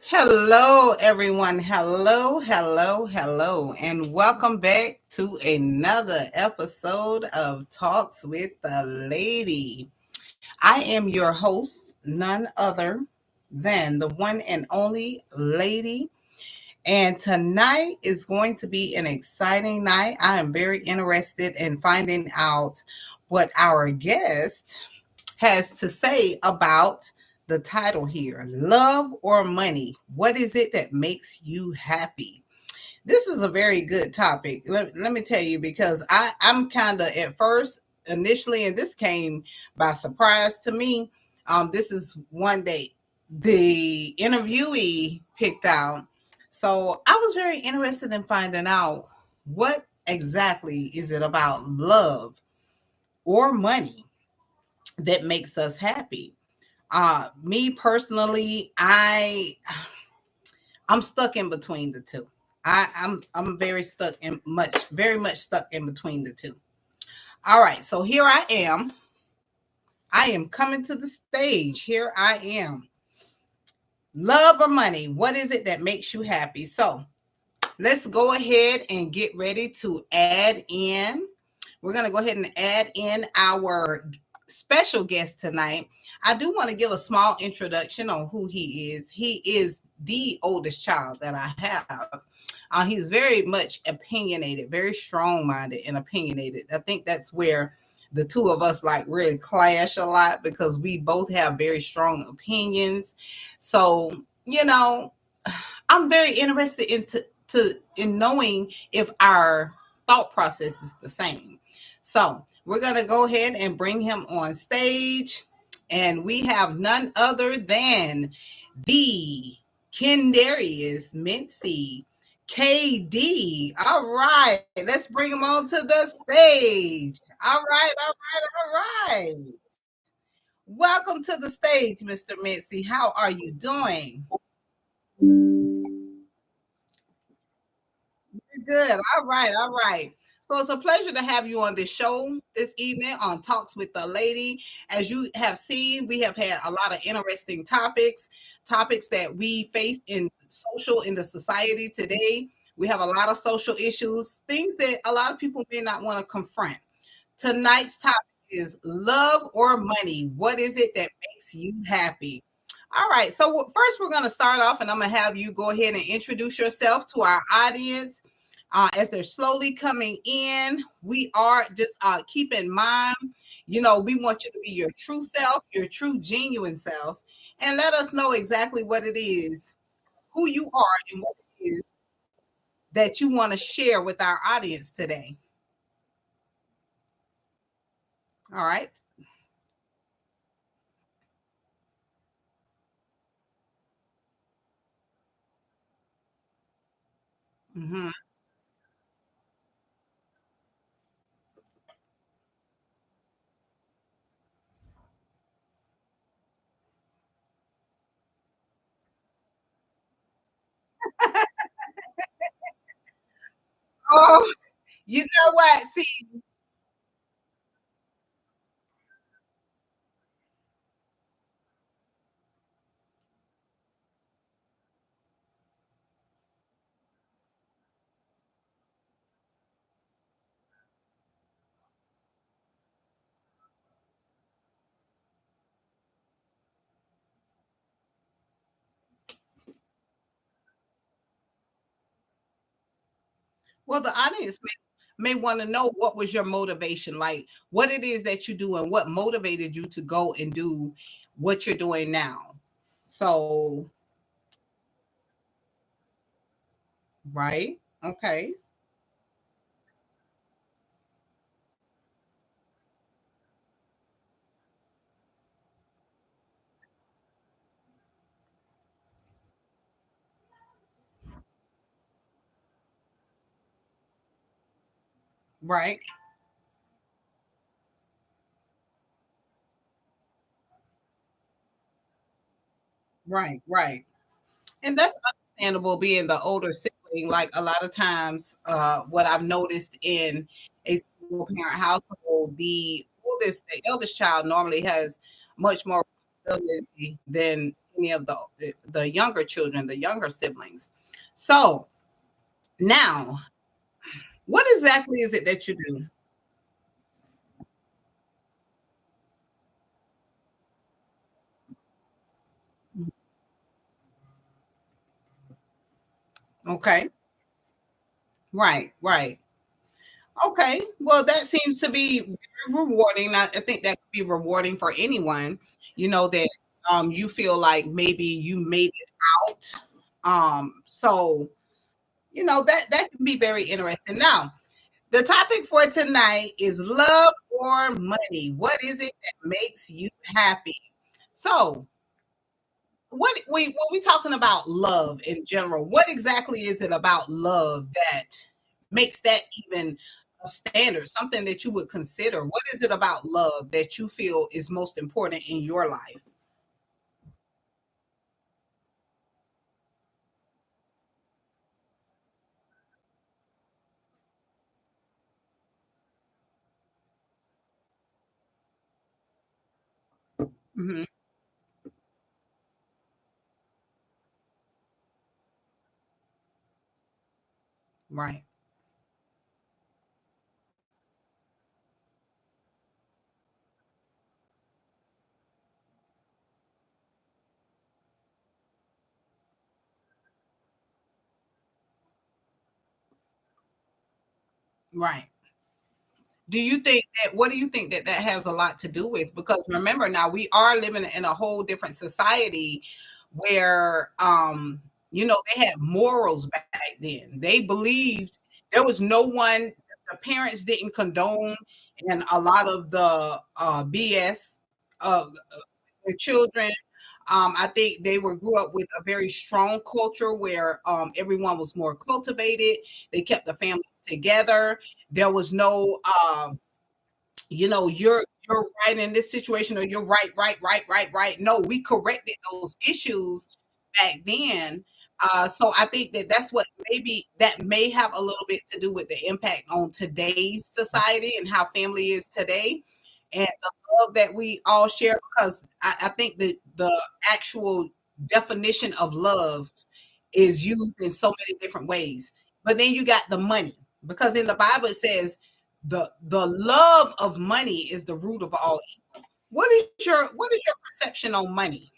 Hello, everyone. Hello, and welcome back to another episode of Talks with the Lady. I am your host, none other than the one and only Lady. And tonight is going to be an exciting night. I am very interested in finding out what our guest has to say about the title here, Love or Money. What is it that makes you happy? This is a very good topic. Let me tell you, because I'm kind of at first, initially, and this came by surprise to me. This is one day the interviewee picked out. So I was very interested in finding out what exactly is it about love or money that makes us happy. Me personally, I'm stuck in between the two. I'm very much stuck in between the two. All right, so here I am. I am coming to the stage. Here I am. Love or money? What is it that makes you happy? So let's go ahead and get ready to add in. We're going to go ahead and add in our special guest tonight. I do want to give a small introduction on who he is. He is the oldest child that I have. He's very much opinionated, very strong minded and opinionated. I think that's where the two of us like really clash a lot because we both have very strong opinions. So, I'm very interested in knowing if our thought process is the same. So we're gonna go ahead and bring him on stage, and we have none other than the Kendarius Mincey KD. All right, let's bring him on to the stage. All right. Welcome to the stage, Mr. Mincey. How are you doing? Good. All right. So it's a pleasure to have you on this show this evening on Talks with the Lady. As you have seen, we have had a lot of interesting topics that we face in the society today. We have a lot of social issues, things that a lot of people may not want to confront. Tonight's topic is love or money. What is it that makes you happy? All right. So first, we're going to start off, and I'm going to have you go ahead and introduce yourself to our audience. As they're slowly coming in, we are just keep in mind, we want you to be your true self, your true, genuine self, and let us know exactly what it is, who you are, and what it is that you want to share with our audience today. All right. Mm-hmm. Oh, you know what? See, well, the audience may want to know what was your motivation, like what it is that you do and what motivated you to go and do what you're doing now. So, right? Okay. Right. Right. And that's understandable being the older sibling. Like a lot of times, what I've noticed in a single parent household, the eldest child normally has much more responsibility than any of the younger children, the younger siblings. So now, what exactly is it that you do? Okay. Right, right. Okay. Well, that seems to be very rewarding. I think that could be rewarding for anyone, that you feel like maybe you made it out. So that can be very interesting. Now, the topic for tonight is love or money. What is it that makes you happy? So, when we talking about love in general, what exactly is it about love that makes that even a standard, something that you would consider? What is it about love that you feel is most important in your life? Mhm. Right, right. Do you think that what do you think that that has a lot to do with? Because remember now we are living in a whole different society where they had morals back then. They believed there was no one the parents didn't condone and a lot of the BS of the children. I think they were grew up with a very strong culture where everyone was more cultivated. They kept the family together. There was no you're right in this situation or you're right, right, right, right, right. No, we corrected those issues back then. So I think that that's what maybe that may have a little bit to do with the impact on today's society and how family is today and the love that we all share because I think that the actual definition of love is used in so many different ways. But then you got the money because in the Bible it says the love of money is the root of all evil. What is your perception on money?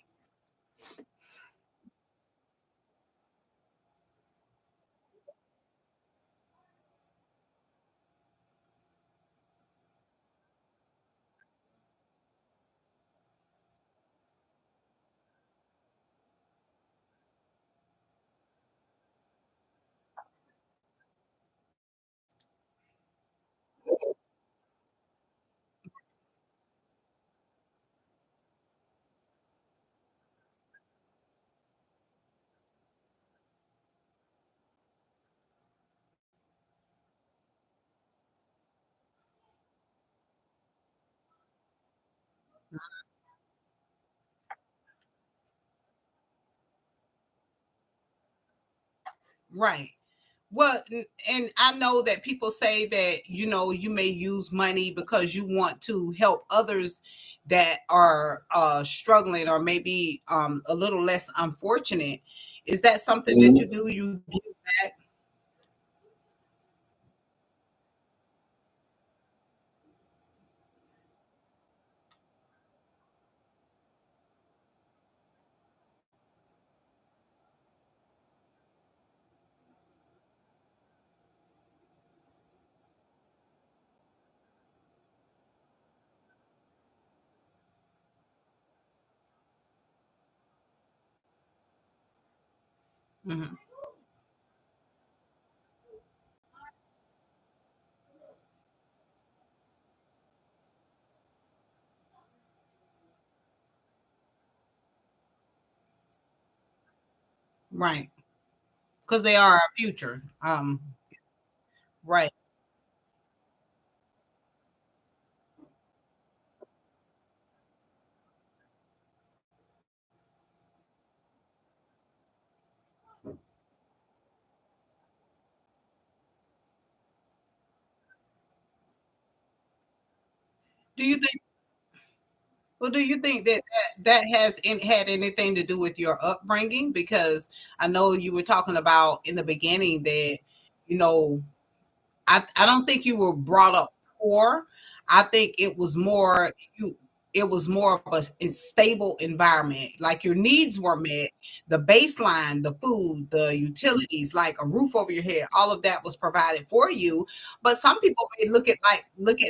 Right. Well, and I know that people say that you may use money because you want to help others that are struggling or maybe a little less unfortunate. Is that something that you do? You give back? Mhm. Right. Because they are our future. Right. Do you think Well, do you think that that has had anything to do with your upbringing? Because I know you were talking about in the beginning that, you know, I don't think you were brought up poor. I think you it was more of a stable environment. Like your needs were met, the baseline, the food, the utilities, like a roof over your head, all of that was provided for you. But some people may look at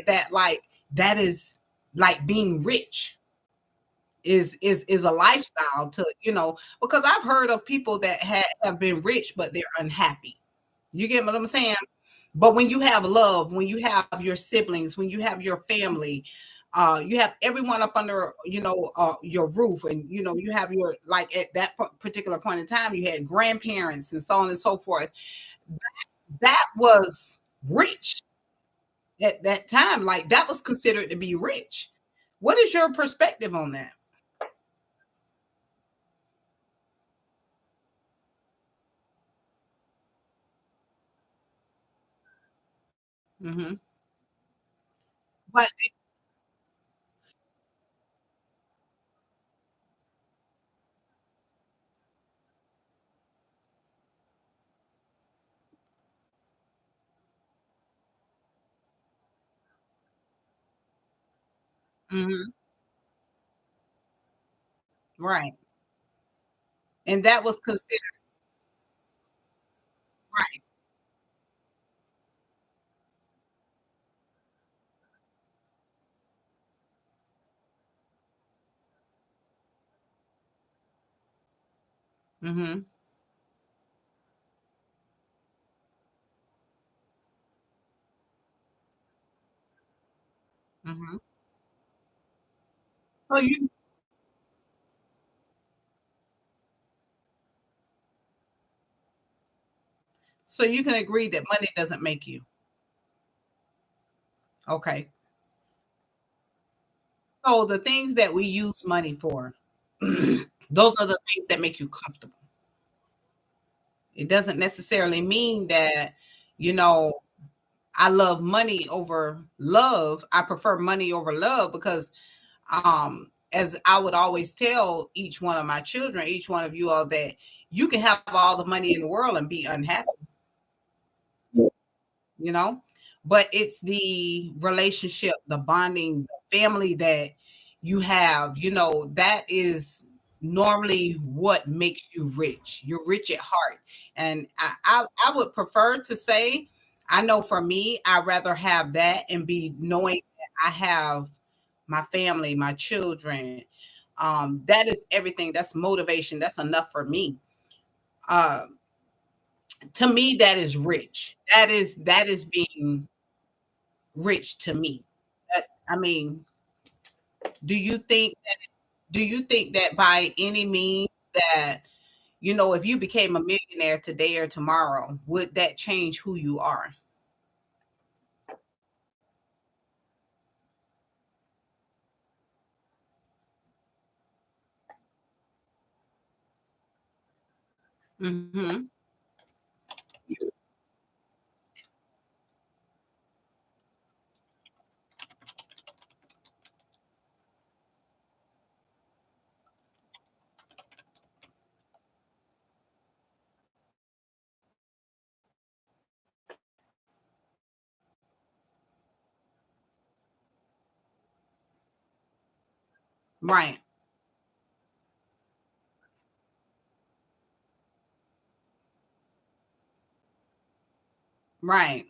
that like that is like being rich is a lifestyle to, because I've heard of people that have been rich but they're unhappy. You get what I'm saying? But when you have love, when you have your siblings, when you have your family, you have everyone up under, your roof, and you have your, like, at that particular point in time, you had grandparents and so on and so forth. That was rich at that time. Like that was considered to be rich. What is your perspective on that? Hmm. But mhm, right, and that was considered right. Mhm, mhm. So you can agree that money doesn't make you. Okay. So the things that we use money for, those are the things that make you comfortable. It doesn't necessarily mean that, you know, I love money over love. I prefer money over love because as I would always tell each one of my children, each one of you all, that you can have all the money in the world and be unhappy. you know but it's the relationship, the bonding, the family that you have, that is normally what makes you rich. You're rich at heart. And I would prefer to say, I know for me, I'd rather have that and be knowing that I have my family, my children. That is everything. That's motivation. That's enough for me. uh to me, that is rich. That is being rich to me. I mean, do you think that by any means that, if you became a millionaire today or tomorrow, would that change who you are? Mhm. Right. Right.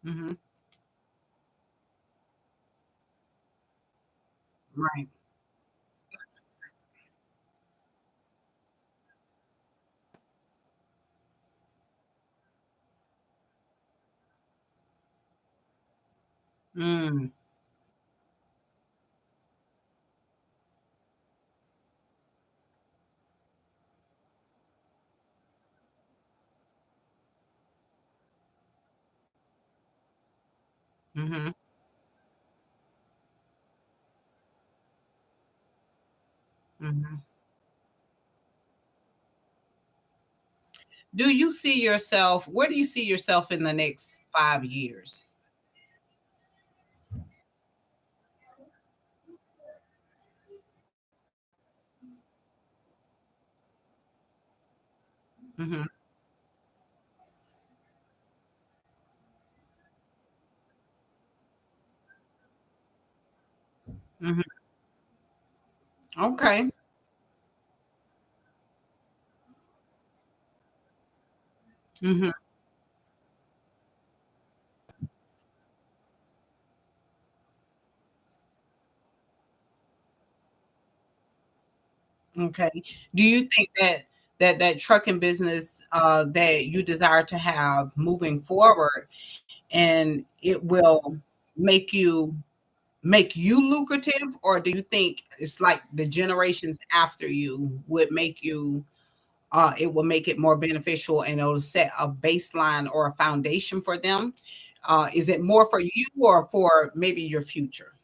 Mhm. Right. Mm. Mhm. Mhm. Do you see yourself where do you see yourself in the next 5 years? Mhm. Mhm. Okay. Mhm. Okay. Do you think that that trucking business, that you desire to have moving forward, and it will make you make you lucrative, or do you think it's like the generations after you would make you it will make it more beneficial and it'll set a baseline or a foundation for them? Is it more for you or for maybe your future?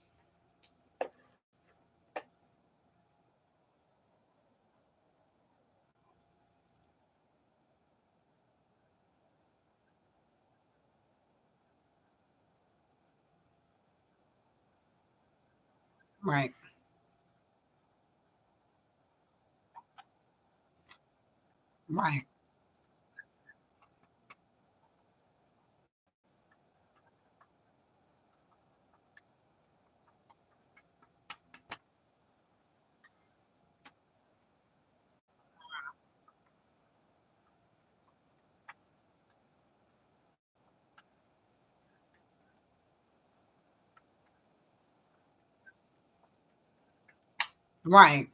Right, right, right.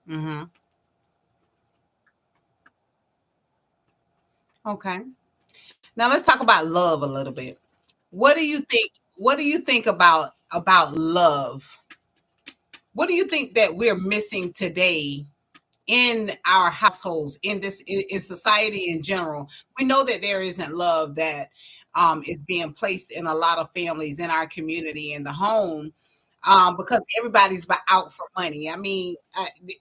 Hmm. Okay. Now let's talk about love a little bit. What do you think? What do you think about love? What do you think that we're missing today in our households, in this in society in general? We know that there isn't love that is being placed in a lot of families in our community in the home, because everybody's out for money. I mean,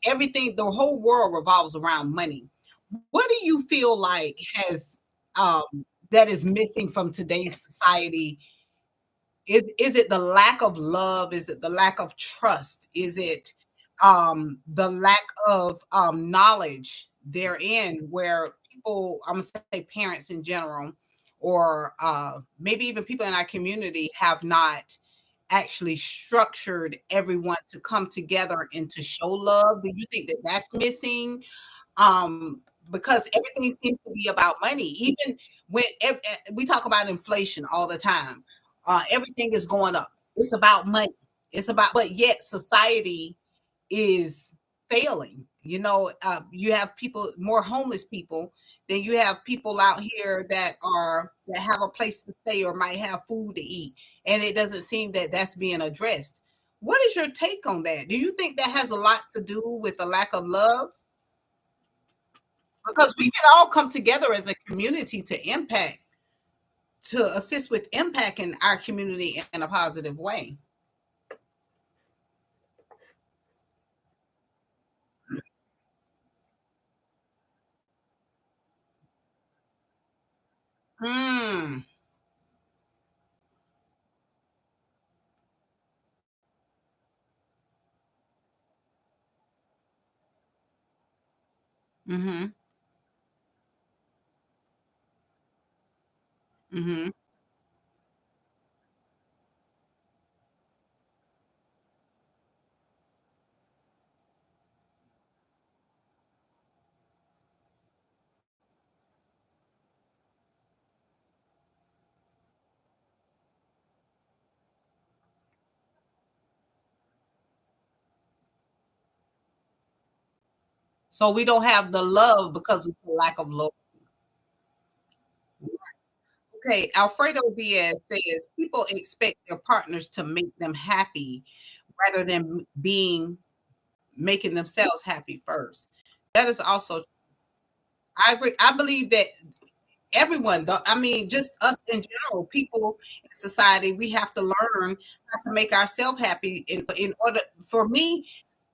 everything, the whole world revolves around money. What do you feel like has um, that is missing from today's society? Is it the lack of love? Is it the lack of trust? Is it the lack of knowledge therein where people, I'm gonna say parents in general, or maybe even people in our community have not actually structured everyone to come together and to show love? Do you think that that's missing? um, because everything seems to be about money. Even when we talk about inflation all the time, everything is going up. It's about money. It's about, but yet society is failing. You know, you have people, more homeless people than you have people out here that have a place to stay or might have food to eat, and it doesn't seem that that's being addressed. What is your take on that? Do you think that has a lot to do with the lack of love? Because we can all come together as a community to assist with impacting our community in a positive way. Mm. Mhm. Mhm. So we don't have the love because of the lack of love. Okay, Alfredo Diaz says people expect their partners to make them happy rather than being making themselves happy first. That is also, I agree. I believe that everyone, though, I mean, just us in general, people in society, we have to learn how to make ourselves happy. In order, for me,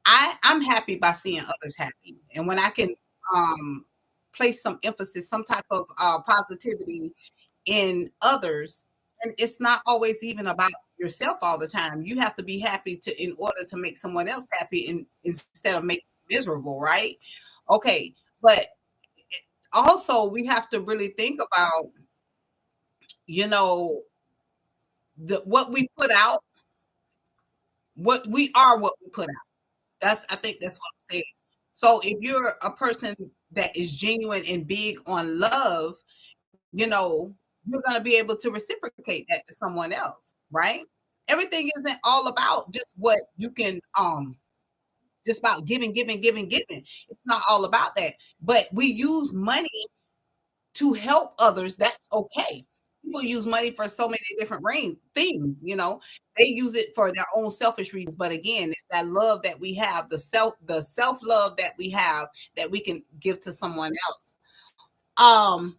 I'm happy by seeing others happy, and when I can um, place some emphasis, some type of positivity in others, and it's not always even about yourself all the time. You have to be happy to in order to make someone else happy, instead of making you miserable, right? Okay, but also we have to really think about, you know, what we put out, what we are, what we put out. I think that's what I'm saying. So if you're a person that is genuine and big on love, you know, you're going to be able to reciprocate that to someone else, right? Everything isn't all about just what you can, just about giving, giving, giving, giving. It's not all about that. But we use money to help others. That's okay. People use money for so many different things, you know. They use it for their own selfish reasons. But again, it's that love that we have, the self-love that we have that we can give to someone else. Um,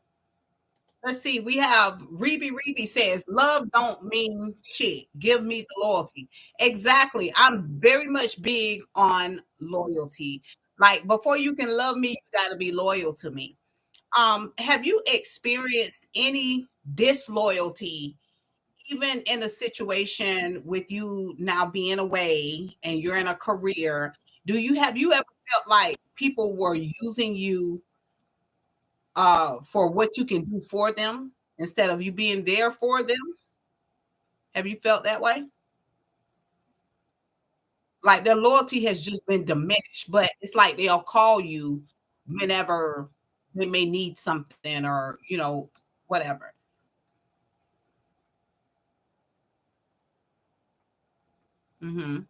let's see, we have Reby says, love don't mean shit. Give me the loyalty. Exactly. I'm very much big on loyalty. Like before you can love me, you gotta be loyal to me. Have you experienced any disloyalty, even in a situation with you now being away and you're in a career? Have you ever felt like people were using you for what you can do for them instead of you being there for them? Have you felt that way? Like their loyalty has just been diminished, but it's like they'll call you whenever they may need something or, whatever. Mhm.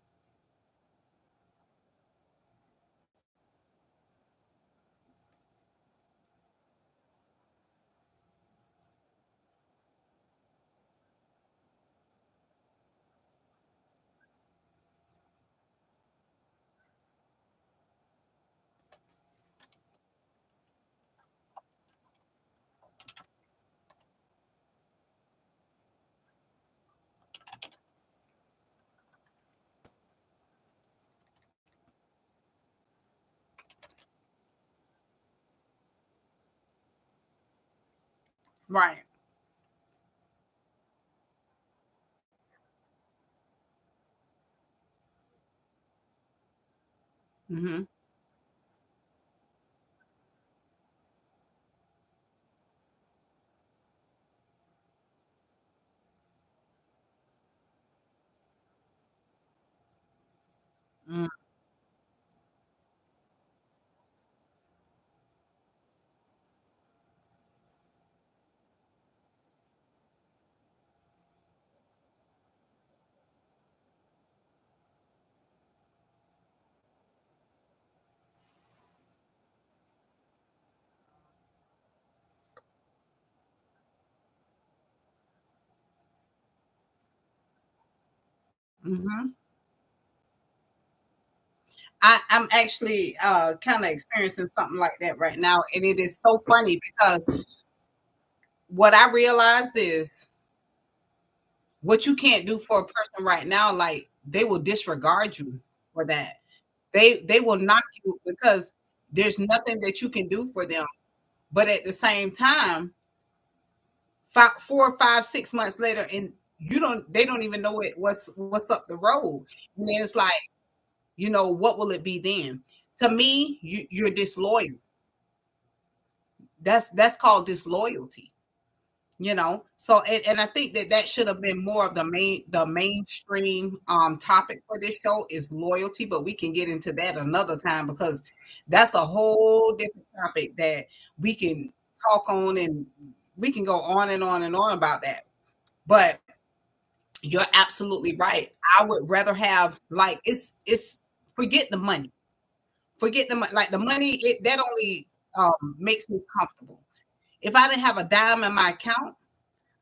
Right. Mhm. Mm, mhm. I'm actually kind of experiencing something like that right now, and it is so funny because what I realized is what you can't do for a person right now, like they will disregard you for that. They will knock you because there's nothing that you can do for them. But at the same time, 4, 5, 6 months later, and they don't even know what's up the road. And then it's like, what will it be then? To me, you're disloyal. That's called disloyalty. So and I think that should have been more of the mainstream topic for this show is loyalty, but we can get into that another time because that's a whole different topic that we can talk on, and we can go on and on and on about that. But you're absolutely right. I would rather have, like, it's forget the money. Forget the money. Like the money, it that only makes me comfortable. If I didn't have a dime in my account,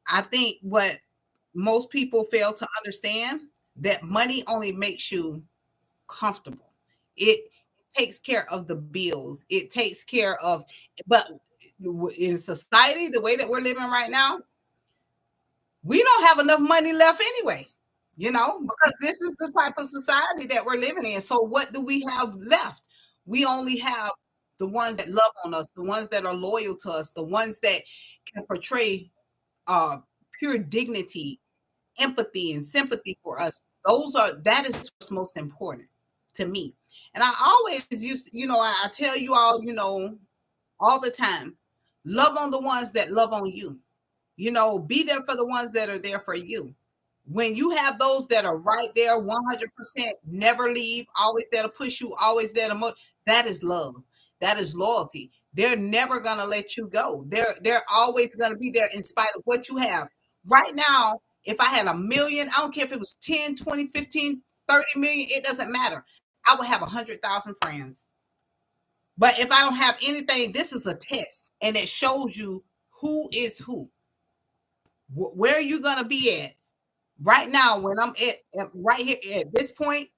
I think what most people fail to understand, that money only makes you comfortable. It takes care of the bills. It takes care of, but in society, the way that we're living right now, we don't have enough money left anyway, because this is the type of society that we're living in. So what do we have left? We only have the ones that love on us, the ones that are loyal to us, the ones that can portray uh pure dignity, empathy, and sympathy for us. That is what's most important to me. And I always used, I tell you all, all the time, love on the ones that love on you. Be there for the ones that are there for you. When you have those that are right there 100%, never leave, always there to push you, always there to that is love. That is loyalty. They're never going to let you go. They're always going to be there in spite of what you have. Right now, if I had a million, I don't care if it was 10, 20, 15, 30 million, it doesn't matter. I would have 100,000 friends. But if I don't have anything, this is a test and it shows you who is who. Where are you going to be at? Right now, when I'm right here at this point,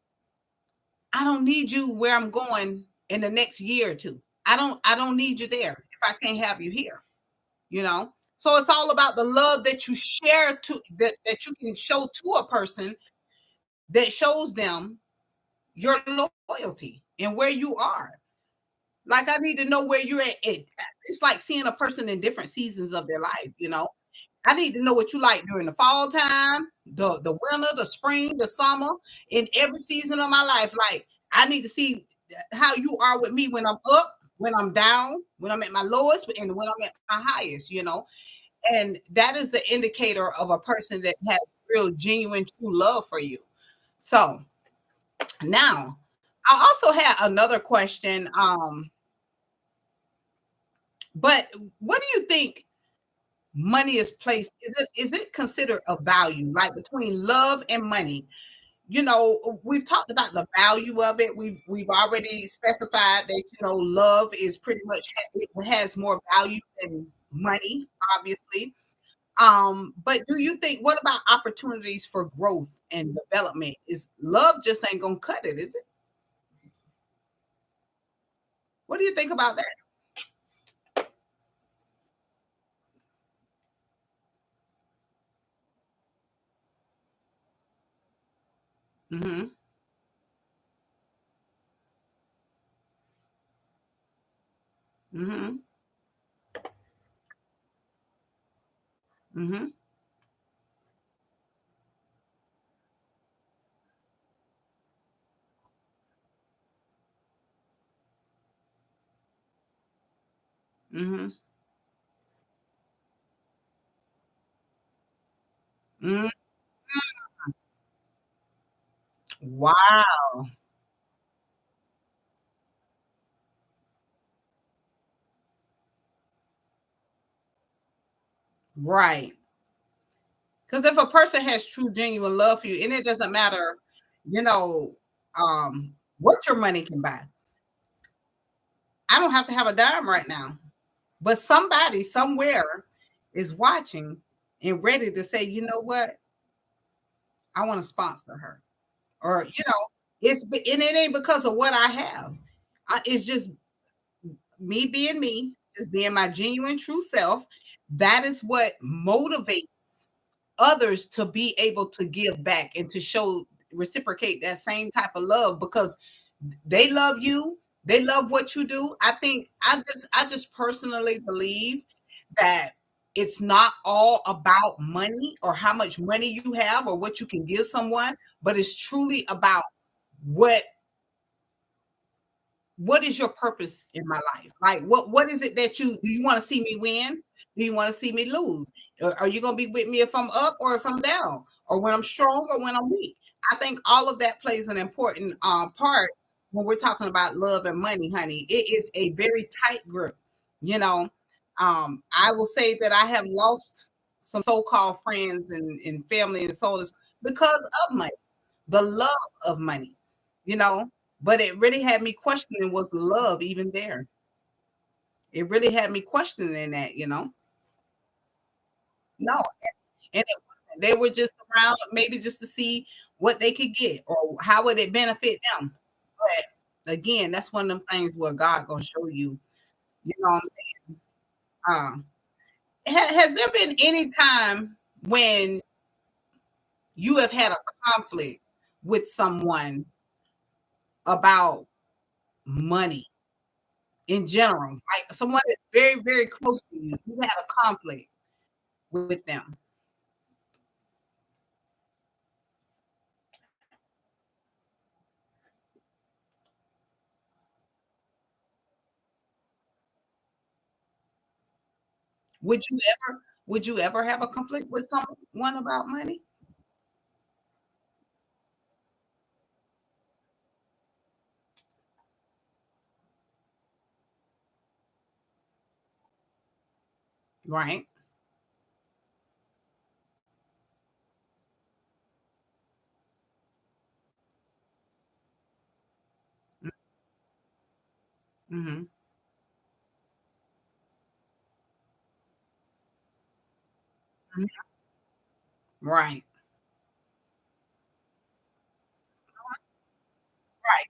I don't need you where I'm going in the next year or two. I don't need you there if I can't have you here, you know? So it's all about the love that you share that you can show to a person that shows them your loyalty and where you are. Like I need to know where you're at. It's like seeing a person in different seasons of their life. I need to know what you like during the fall time, the winter, the spring, the summer, in every season of my life. Like I need to see how you are with me when I'm up, when I'm down, when I'm at my lowest, and when I'm at my highest. And that is the indicator of a person that has real, genuine, true love for you. So now, I also had another question. But what do you think money is placed? Is it considered a value, like between love and money? We've talked about the value of it. We've already specified that love is pretty much it has more value than money, obviously. But do you think what about opportunities for growth and development? Is love just ain't gonna cut it, is it? What do you think about that? Mm-hmm. Mm-hmm. Mm-hmm. Mm-hmm. Mm-hmm. Wow. Right. Because if a person has true, genuine love for you, and it doesn't matter, you know, what your money can buy. I don't have to have a dime right now, but somebody somewhere is watching and ready to say, you know what, I want to sponsor her, or and it ain't because of what I have. It's just me being me, just being my genuine, true self. That is what motivates others to be able to give back and to show reciprocate that same type of love because they love you, they love what you do. I just personally believe that it's not all about money or how much money you have or what you can give someone, but it's truly about what what is your purpose in my life? Like what is it that you want to see me win? Do you want to see me lose? Are you going to be with me if I'm up or if I'm down or when I'm strong or when I'm weak? I think all of that plays an important part when we're talking about love and money, honey. It is a very tight grip, you know. I will say that I have lost some so-called friends and family and so on because of money, the love of money, you know. But it really had me questioning, was love even there? It really had me questioning that. No, and they were just around maybe just to see what they could get or how would it benefit them. But again, that's one of them things where God gonna show you, you know what I'm saying? Has there been any time when you have had a conflict with someone about money in general? Like someone that's very, very close to you, you had a conflict with them. Would you ever have a conflict with someone about money? Right. Mhm. Mhm. Right. Right.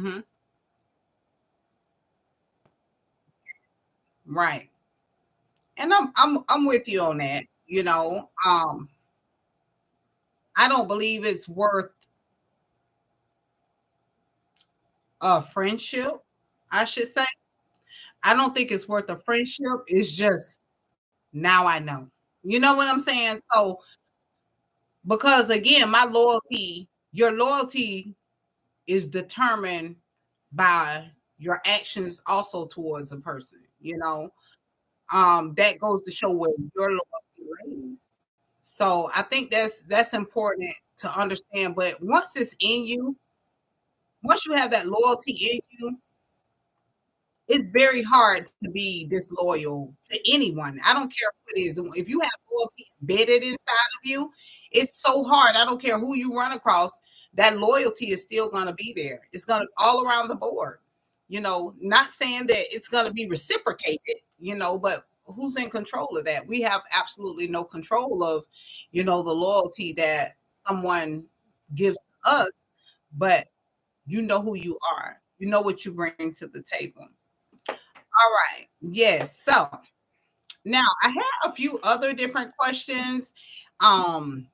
Mhm. Right. And I'm with you on that, you know. I don't believe it's worth a friendship, I should say. I don't think it's worth a friendship. It's just now I know. You know what I'm saying? So because again, my loyalty, your loyalty is determined by your actions also towards a person, you know. That goes to show where your loyalty lays. So I think that's important to understand. But once it's in you, once you have that loyalty in you, it's very hard to be disloyal to anyone. I don't care who it is. If you have loyalty embedded inside of you, it's so hard. I don't care who you run across, that loyalty is still going to be there. It's going to all around the board. You know, not saying that it's going to be reciprocated, you know, but who's in control of that? We have absolutely no control of, you know, the loyalty that someone gives to us, but you know who you are. You know what you bring to the table. All right. Yes. So now I had a few other different questions. Um,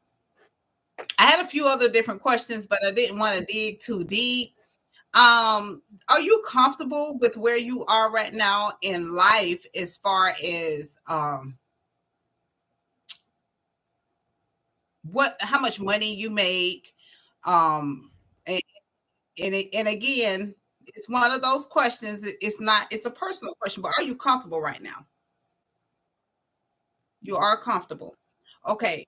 I had a few other different questions, but I didn't want to dig too deep. Are you comfortable with where you are right now in life as far as what how much money you make? Um and, and again, it's one of those questions. It's not, it's a personal question, but are you comfortable right now? You are comfortable. Okay.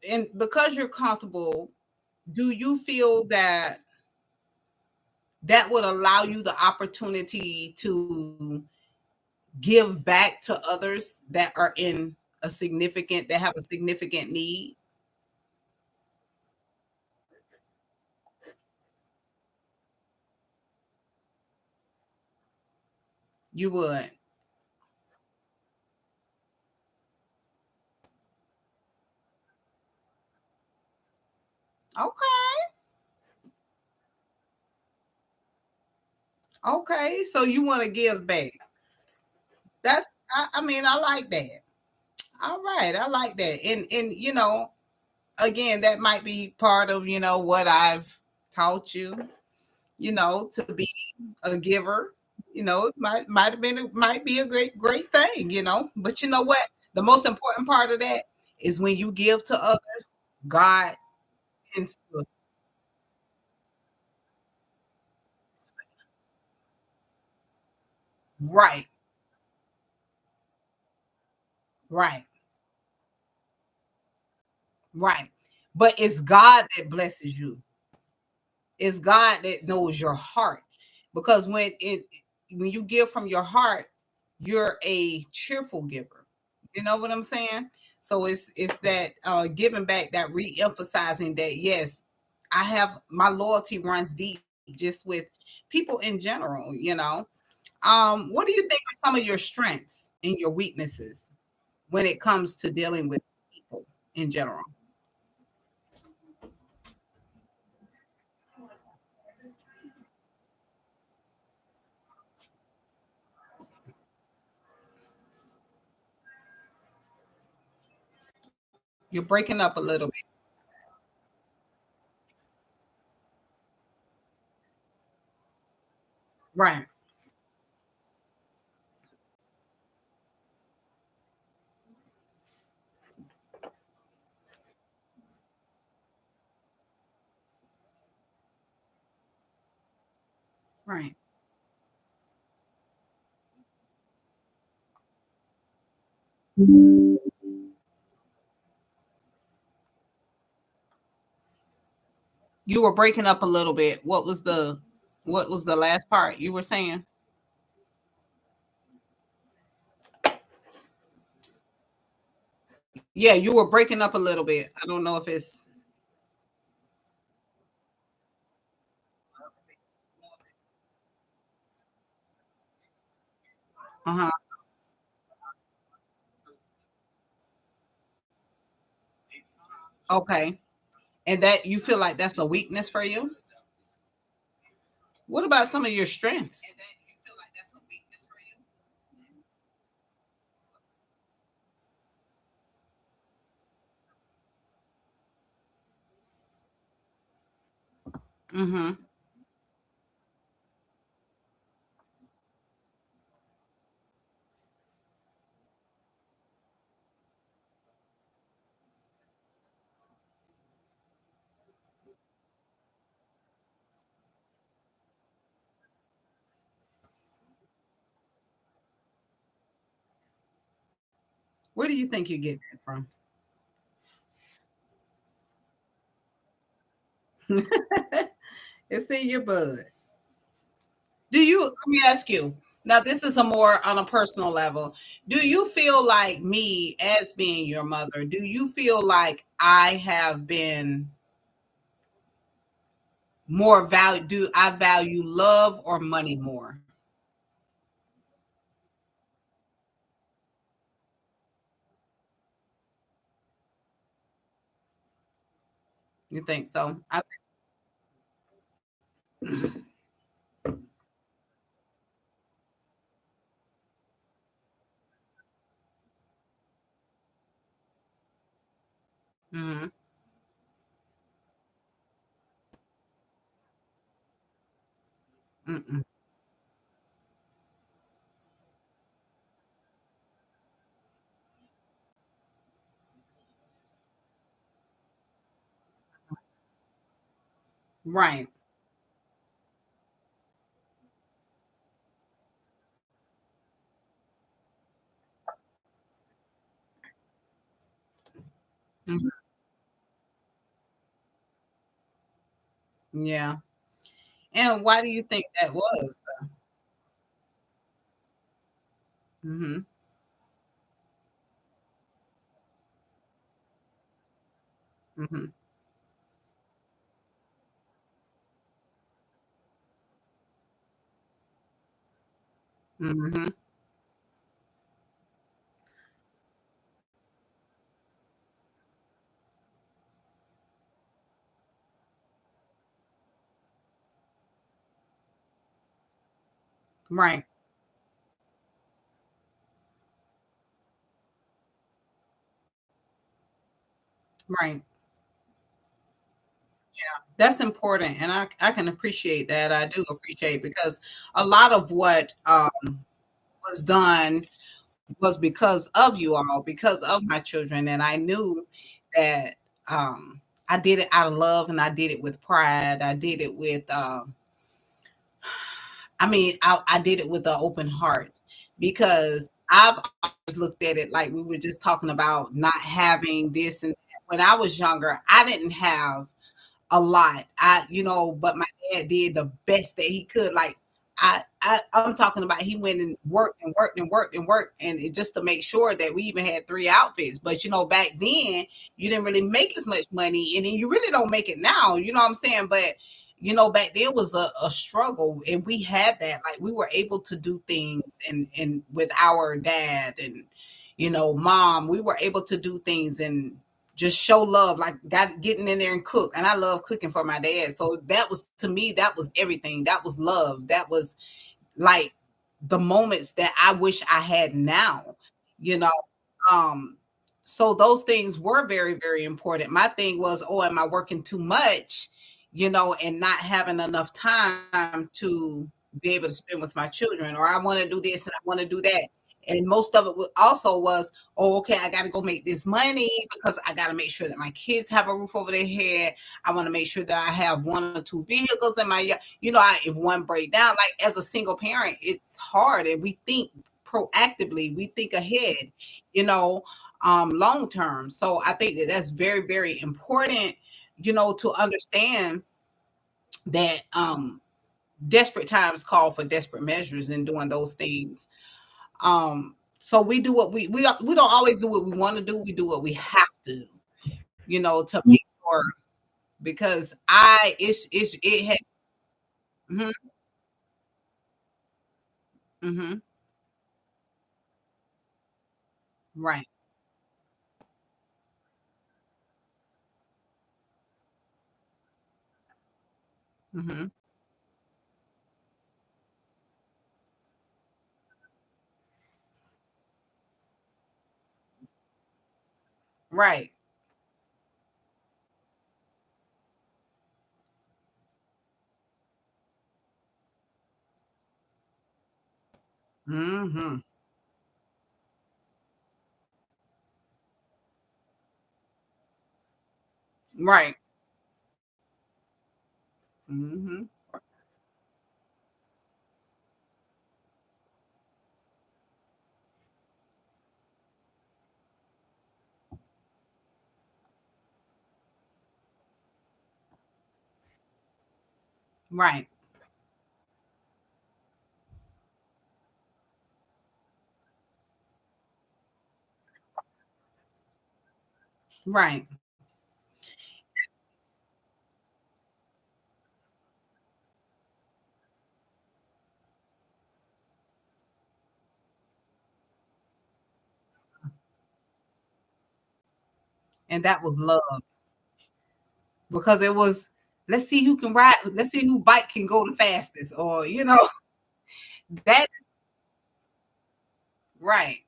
And because you're comfortable, do you feel that that would allow you the opportunity to give back to others that are in a significant that have a significant need? You would. Okay. Okay. So you want to give back. I mean, I like that. All right. I like that. And you know, again, that might be part of, you know, what I've taught you, you know, to be a giver. You know, it might have been might be a great thing, you know. But you know what? The most important part of that is when you give to others, God tends to right, right, right. But it's God that blesses you. It's God that knows your heart. Because when you give from your heart, you're a cheerful giver. You know what I'm saying? So it's that giving back, that re-emphasizing that yes, I have my loyalty runs deep just with people in general, you know. What do you think are some of your strengths and your weaknesses when it comes to dealing with people in general? You're breaking up a little bit. Right, right. You were breaking up a little bit. What was the last part you were saying? Yeah, you were breaking up a little bit. I don't know if it's uh-huh. Okay. And that you feel like that's a weakness for you? What about some of your strengths? Mhm. Where do you think you get that from? It's in your blood. Do you let me ask you, now this is a more on a personal level. Do you feel like me as being your mother, do you feel like I have been more value do I value love or money more? You think so? Mhm. Mm-mm. Right. Mhm. Yeah. And why do you think that was? Mhm. Mhm. Mhm. Right. Right. That's important, and I can appreciate that. I do appreciate because a lot of what was done was because of you all, because of my children, and I knew that I did it out of love and I did it with pride. I did it with I mean, I did it with an open heart because I've always looked at it like we were just talking about not having this and that. When I was younger, I didn't have a lot. But my dad did the best that he could. Like I'm talking about he went and worked and worked and worked and worked and just to make sure that we even had 3 outfits. But back then you didn't really make as much money and then you really don't make it now. You know what I'm saying? But back then was a struggle and we had that. Like we were able to do things and with our dad and mom, we were able to do things and just show love, like getting in there and cook. And I love cooking for my dad. So that was to me, that was everything. That was love. That was like the moments that I wish I had now, you know. Um, So those things were very, very important. My thing was, oh, am I working too much, and not having enough time to be able to spend with my children, or I want to do this and I want to do that. And most of it also was, oh, okay, I got to go make this money because I got to make sure that my kids have a roof over their head. I want to make sure that I have one or two vehicles in my yard. If one break down, like as a single parent, it's hard, and we think proactively, we think ahead, you know, long term. So I think that that's very, very important, to understand that desperate times call for desperate measures in doing those things. So we do what we don't always do what we want to do. We do what we have to, to make sure, because I it's it had mhm, mhm, right, mhm, right, mhm, right, mhm, right, right, and that was love. Because it was, let's see who can ride, let's see who bike can go the fastest, or that's right.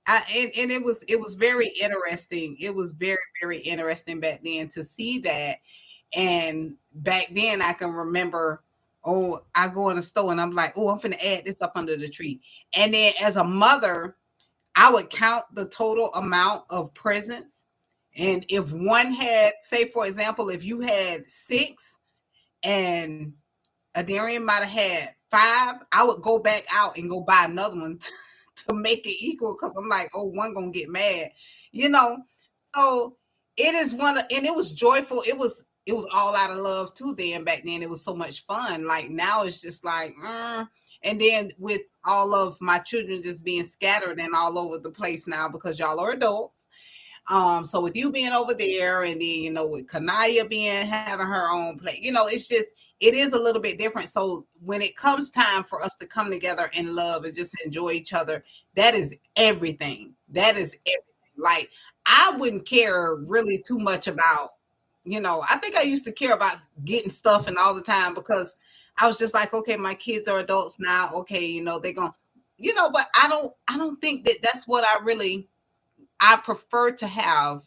And it was very interesting. It was very, very interesting back then to see that. And back then I can remember, oh, I go in the store and I'm like, oh, I'm gonna add this up under the tree. And then as a mother, I would count the total amount of presents. And if one had, say for example, if you had six and Adarian might have had five, I would go back out and go buy another one to make it equal, because I'm like, oh, one gonna get mad, you know. So it is one of, and it was joyful. It was all out of love too. Then back then it was so much fun. Like now it's just like, and then with all of my children just being scattered and all over the place now because y'all are adults, so with you being over there, and then with Kanaya being having her own play, it's just, it is a little bit different. So when it comes time for us to come together and love and just enjoy each other, that is everything. That is everything. Like I wouldn't care really too much about, I think I used to care about getting stuff and all the time because I was just like, okay, my kids are adults now. Okay, they're going, but I don't think that that's what I prefer to have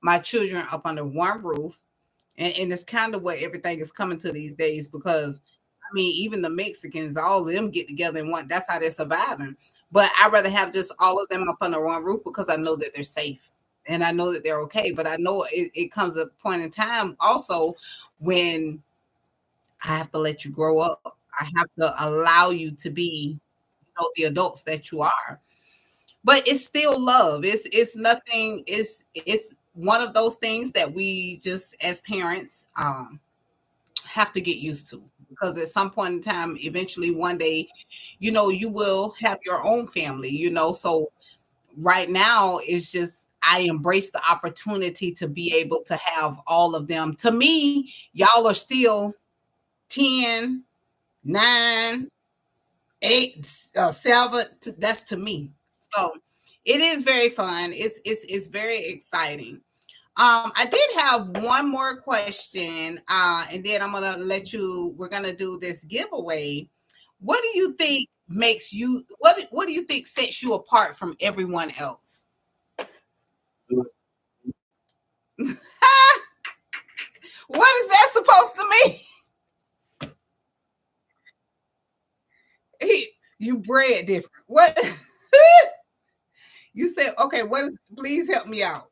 my children up under one roof, and it's kind of what everything is coming to these days because I mean, even the Mexicans, all of them get together and one. That's how they're surviving. But I'd rather have just all of them up under one roof because I know that they're safe and I know that they're okay. But I know it comes a point in time also when I have to let you grow up. I have to allow you to be, the adults that you are, but it's still love. It's nothing. It's one of those things that we just as parents have to get used to, because at some point in time, eventually one day, you will have your own family. So right now it's just I embrace the opportunity to be able to have all of them. To me, y'all are still 10, 9, 8, 7. That's to me. So it is very fun. It's very exciting. I did have one more question, and then I'm gonna let you. We're gonna do this giveaway. What do you think makes you? What do you think sets you apart from everyone else? bread different? What? You said, okay, what is, please help me out.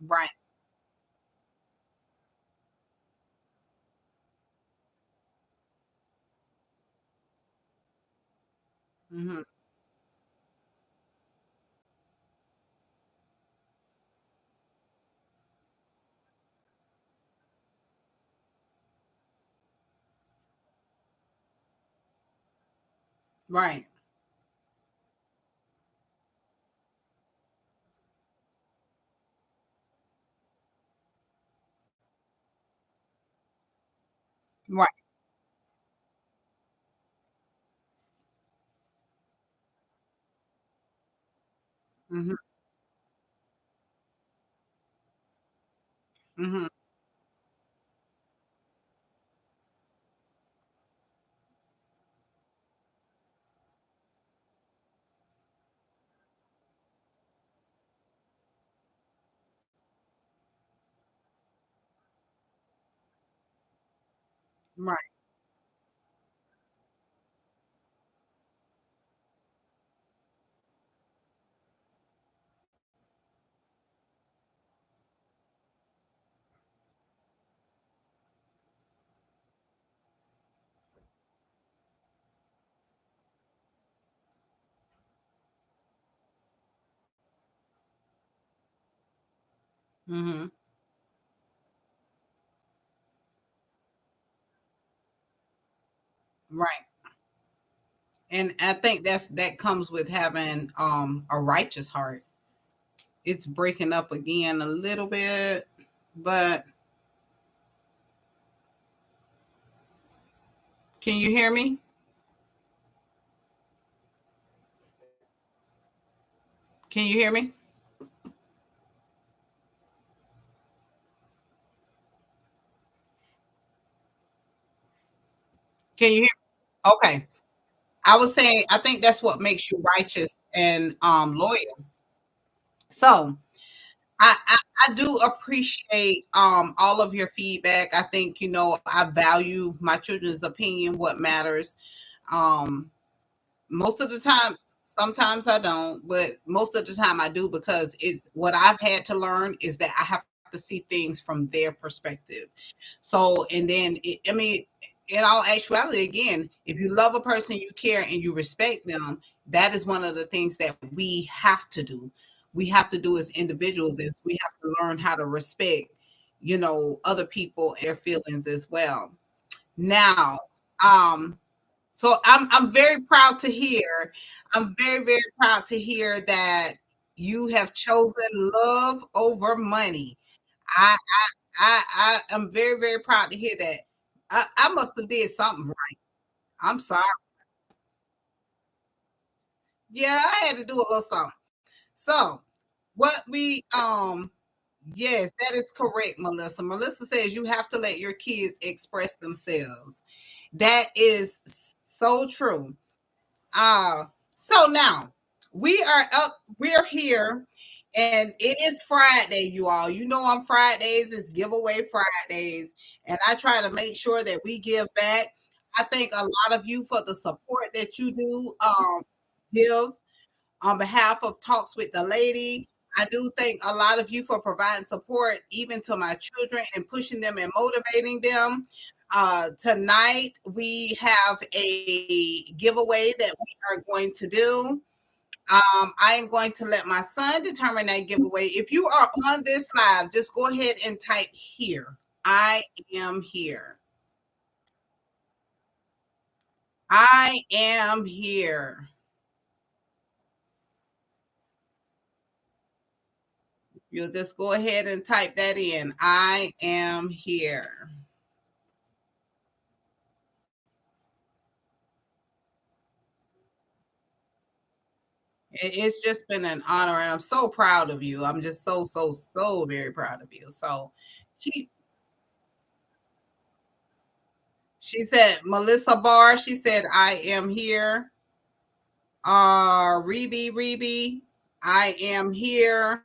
Right. Hmm. Right. Right. Hmm. Hmm. Right. Hmm. Right. And I think that comes with having a righteous heart. It's breaking up again a little bit, but can you hear me? Can you hear me? Can you hear? Okay. I was saying I think that's what makes you righteous and loyal. So I do appreciate all of your feedback. I think, I value my children's opinion, what matters. Um Most of the times, sometimes I don't, but most of the time I do, because it's what I've had to learn is that I have to see things from their perspective. So, and then, I mean, in all actuality, again, if you love a person, you care, and you respect them, that is one of the things that we have to do. We have to do as individuals is we have to learn how to respect, other people and their feelings as well. Now, um, so I'm very proud to hear. I'm very, very proud to hear that you have chosen love over money. I I am very, very proud to hear that. I must have did something right. I'm sorry. Yeah, I had to do a little something. So what we yes, that is correct, Melissa. Melissa says you have to let your kids express themselves. That is so true. Uh, so now we are up, we're here, and it is Friday, you all. You know, on Fridays is giveaway Fridays, and I try to make sure that we give back. I thank a lot of you for the support that you do give on behalf of Talks with the Lady. I do thank a lot of you for providing support even to my children and pushing them and motivating them. Tonight we have a giveaway that we are going to do. I am going to let my son determine that giveaway. If you are on this live, just go ahead and type here. I am here. I am here. You'll just go ahead and type that in. I am here. It's just been an honor, and I'm so proud of you. I'm just so, so, so very proud of you. So she she said, Melissa Barr, she said, I am here. Rebe, I am here.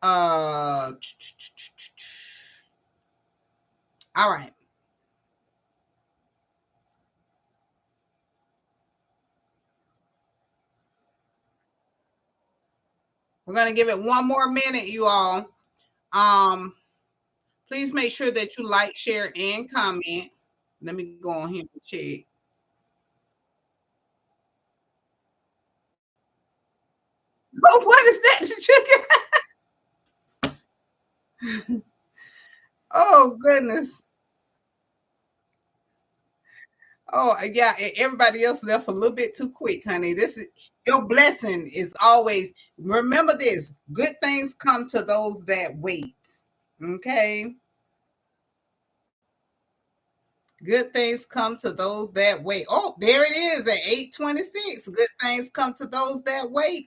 Uh, all right. We're gonna give it one more minute, you all. Um, Please make sure that you like, share, and comment. Let me go on here and check. Oh, what is that? Oh goodness. Oh yeah, everybody else left a little bit too quick, honey. This is your blessing is always remember this. Good things come to those that wait. Okay. Good things come to those that wait. Oh, there it is at 8:26. Good things come to those that wait.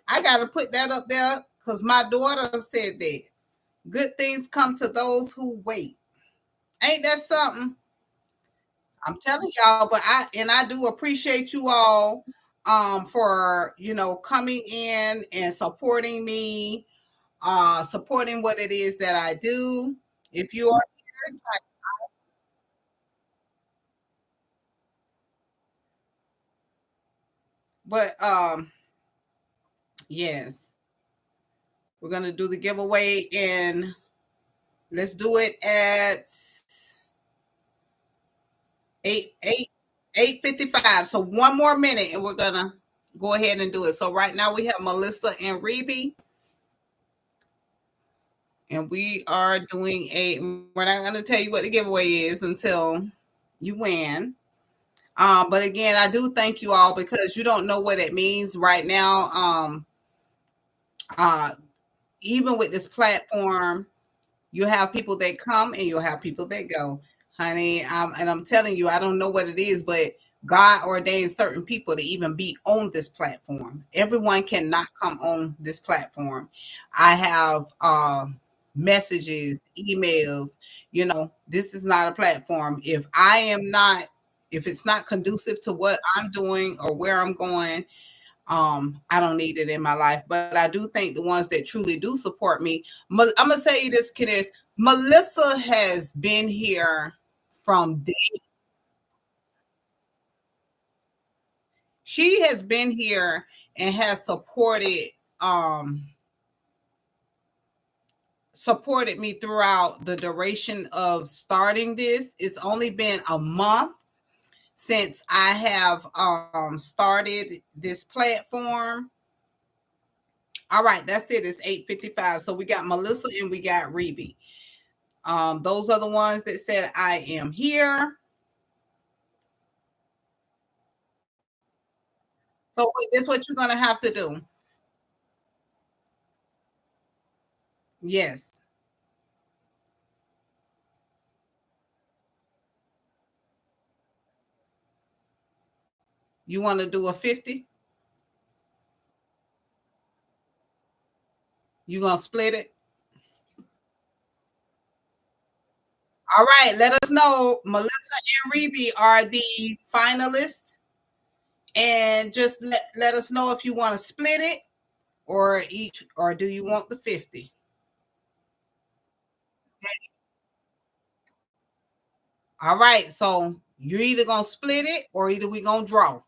I gotta put that up there because my daughter said that. Good things come to those who wait. Ain't that something? I'm telling y'all, but I do appreciate you all for coming in and supporting me, supporting what it is that I do. If you are here, but yes, we're gonna do the giveaway and let's do it at 8:55. So one more minute and we're gonna go ahead and do it. So right now we have Melissa and Rebe. And we are doing we're not going to tell you what the giveaway is until you win. But again, I do thank you all because you don't know what it means right now. Uh, Even with this platform, you have people that come and you'll have people that go, honey. And I'm telling you, I don't know what it is, but God ordained certain people to even be on this platform. Everyone cannot come on this platform. I have messages, emails. This is not a platform. If it's not conducive to what I'm doing or where I'm going, I don't need it in my life, but I do think the ones that truly do support me. I'm gonna say you this, kid is Melissa has been here from day. She has been here and has um supported me throughout the duration of starting this. It's only been a month since I have started this platform. All right, that's it. It's 8:55. So we got Melissa and we got Rebe. Those are the ones that said I am here. So this is what you're gonna have to do. Yes. You want to do a 50? You gonna split it? All right, let us know. Melissa and Rebe are the finalists. And just let us know if you want to split it or do you want the 50? All right, so you're either gonna split it or either we gonna draw.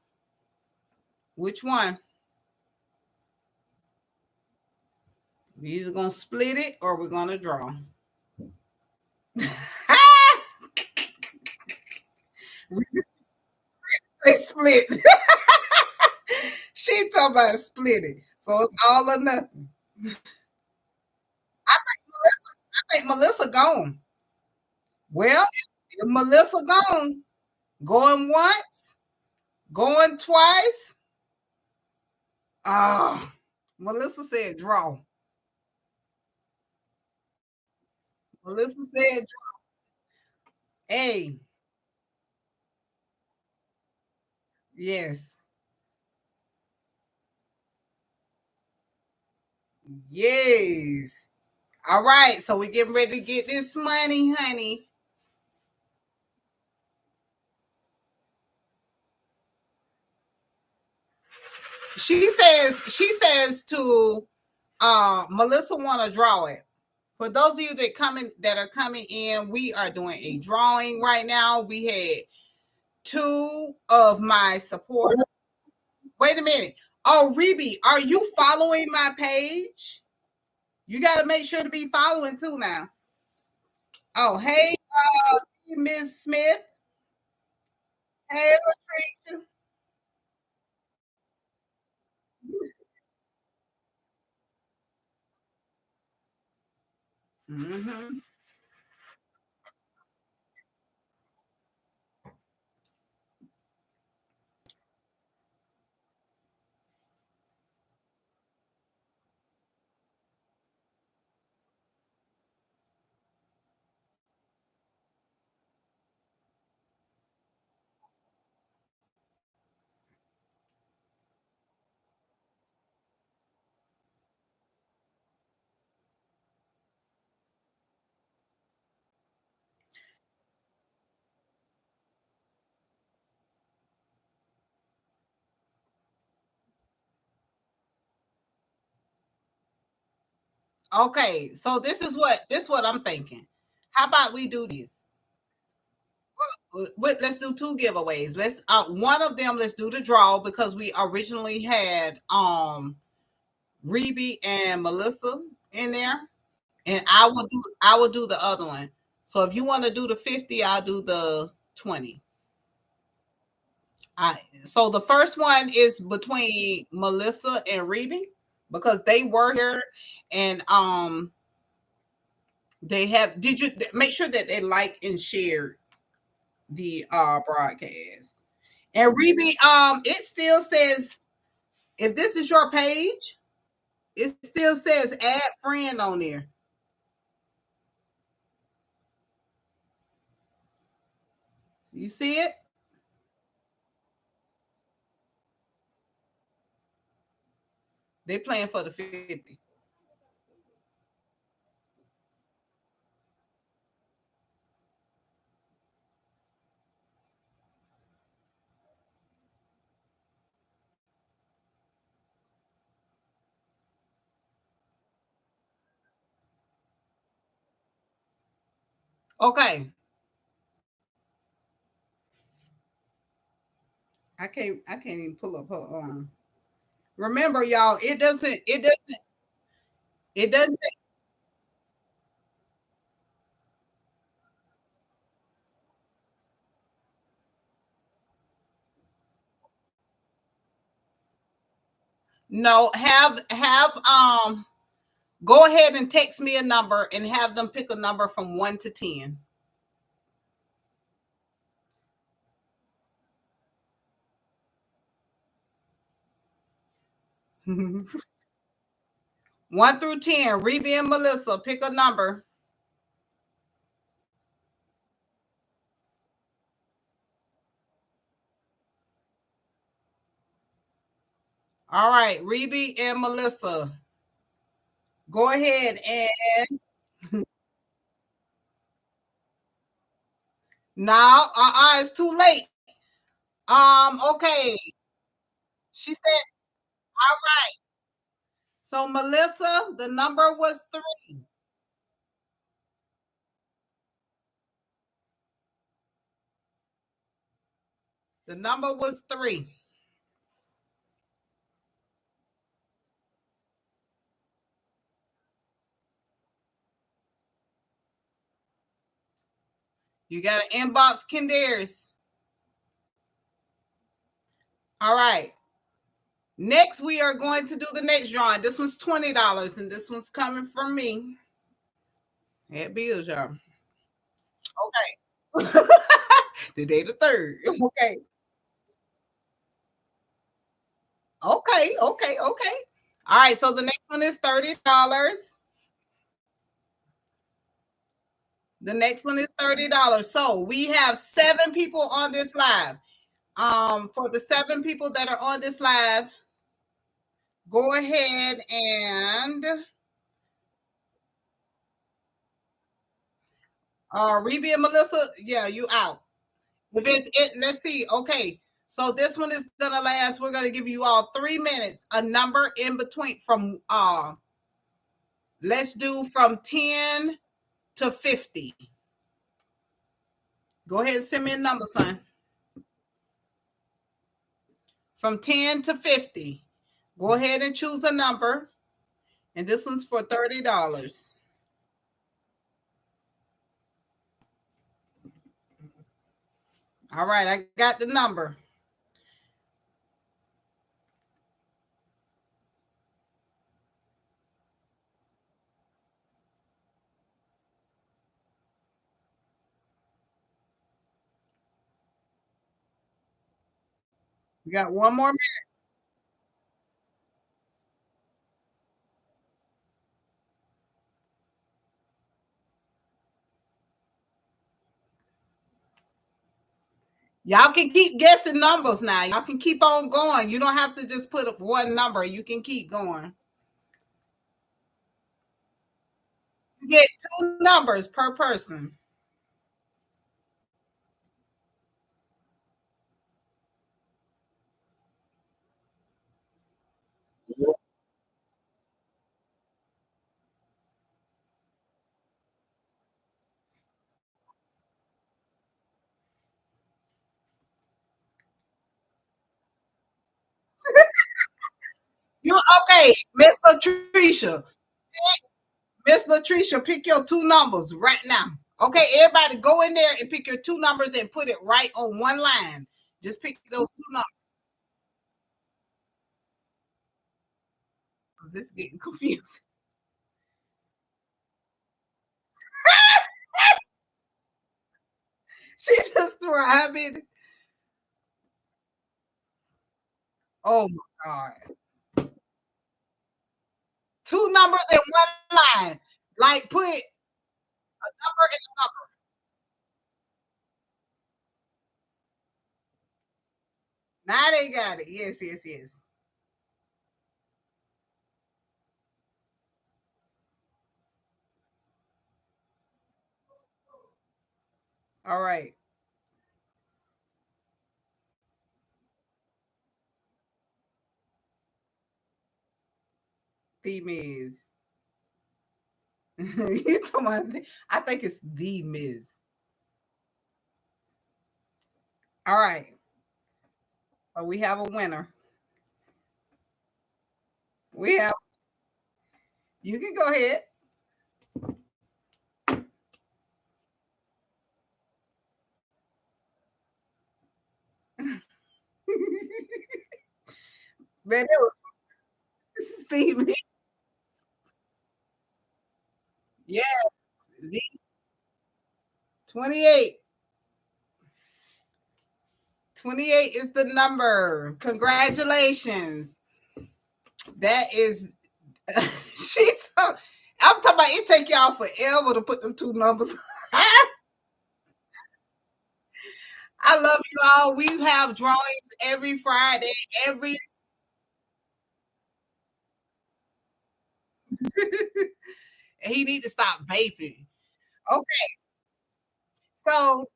Which one? We either gonna split it or we're gonna draw. They split. She talking about split it. So it's all or nothing. I think Melissa gone. Well, if Melissa gone, going once, going twice. Melissa said draw. Melissa said, hey, Yes. Yes. All right. So we're getting ready to get this money, honey. She says to Melissa want to draw it. For those of you that are coming in, we are doing a drawing right now. We had two of my support. Wait a minute. Oh, Reby, are you following my page? You got to make sure to be following too now. Oh, hey, Miss Smith. Hey, Latricia. Hmm. Okay, so this is what I'm thinking. How about we do this? Let's do two giveaways. Let's one of them. Let's do the draw because we originally had Reby and Melissa in there, and I will do the other one. So if you want to do the 50, I'll do the 20. So the first one is between Melissa and Reby because they were here, and they have. Did you make sure that they like and shared the broadcast? And Reby, it still says if this is your page, it still says add friend on there. You see it? They playing for the 50. Okay. I can't even pull up her remember y'all, it doesn't no have go ahead and text me a number and have them pick a number from 1 to 10. 1 through 10. Reby and Melissa, pick a number. All right, Reby and Melissa. Go ahead and no, it's too late. Okay. She said, all right. So Melissa, the number was 3. The number was 3. You got to inbox Kendarius. All right. Next, we are going to do the next drawing. This one's $20, and this one's coming from me. Had bills, y'all. Okay. The day the third. Okay. Okay. Okay. Okay. All right. So the next one is $30. The next one is $30. So we have 7 people on this live. For the 7 people that are on this live, go ahead and Reby and Melissa, yeah, you out. If it's it, let's see. Okay. So this one is gonna last. We're gonna give you all 3 minutes. A number in between from let's do from 10 to 50. Go ahead and send me a number, son. From 10 to 50. Go ahead and choose a number. And this one's for $30. All right, I got the number. We got one more minute. Y'all can keep guessing numbers now. Y'all can keep on going. You don't have to just put up one number. You can keep going. You get 2 numbers per person. You okay, Miss Latricia. Miss Latricia, pick your 2 numbers right now. Okay, everybody go in there and pick your 2 numbers and put it right on one line. Just pick those 2 numbers. This is getting confusing. She just threw a habit. Oh my God. 2 numbers in one line. Like put a number in a number. Now they got it. Yes, yes, yes. All right. The Miz. You talking about, I think it's the Miz. All right. So we have a winner. We have, you can go ahead. Man, it was the Miz. Yes, the 28. 28 is the number. Congratulations. That is she's I'm talking about it take y'all forever to put them 2 numbers. I love you all. We have drawings every Friday. Every he need to stop vaping. Okay, so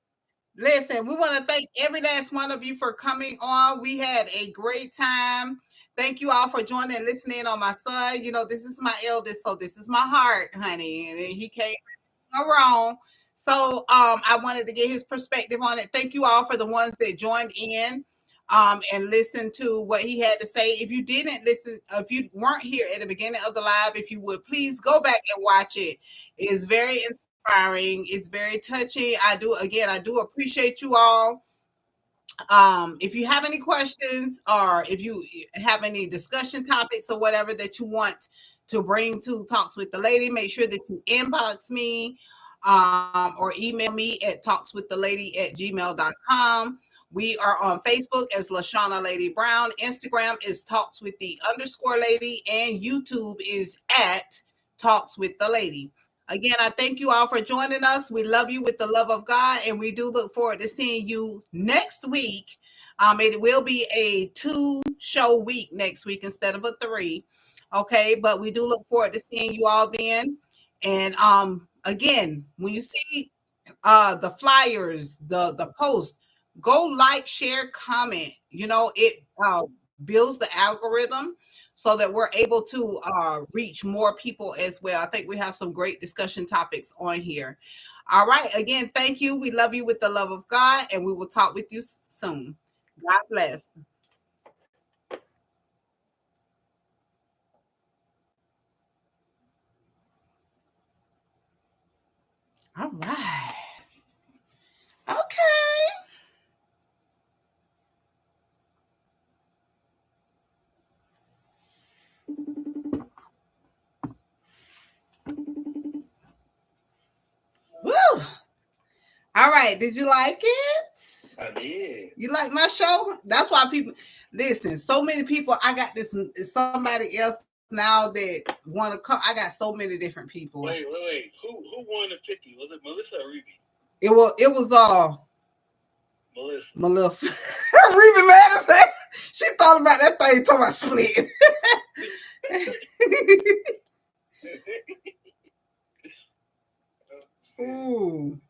listen, we want to thank every last one of you for coming on. We had a great time. Thank you all for joining and listening on my son. You know, this is my eldest, so this is my heart, honey. And he came wrong. So I wanted to get his perspective on it. Thank you all for the ones that joined in and listened to what he had to say. If you didn't listen, if you weren't here at the beginning of the live, if you would please go back and watch it. It's very inspiring. It's very touching. I do appreciate you all. If you have any questions or if you have any discussion topics or whatever that you want to bring to Talks with the Lady, make sure that you inbox me or email me at talkswiththelady@gmail.com. We are on Facebook as Lashana Lady Brown. Instagram is Talks with the underscore lady, and YouTube is at Talks with the Lady. Again, I thank you all for joining us. We love you with the love of God, and we do look forward to seeing you next week. It will be a 2-show week next week instead of a 3. Okay, but we do look forward to seeing you all then. And again, when you see the flyers, the post, go like, share, comment. It builds the algorithm so that we're able to reach more people as well. I think we have some great discussion topics on here. All right, again, thank you. We love you with the love of God, and we will talk with you soon. God bless. All right. Okay. Woo. All right. Did you like it? I did. You like my show? That's why people listen. So many people. I got this somebody else now that want to come. I got so many different people. Wait. Who won the 50? Was it Melissa or Ruby? It was Melissa. Melissa. Reba Madison. She thought about that thing talking about split. Ooh.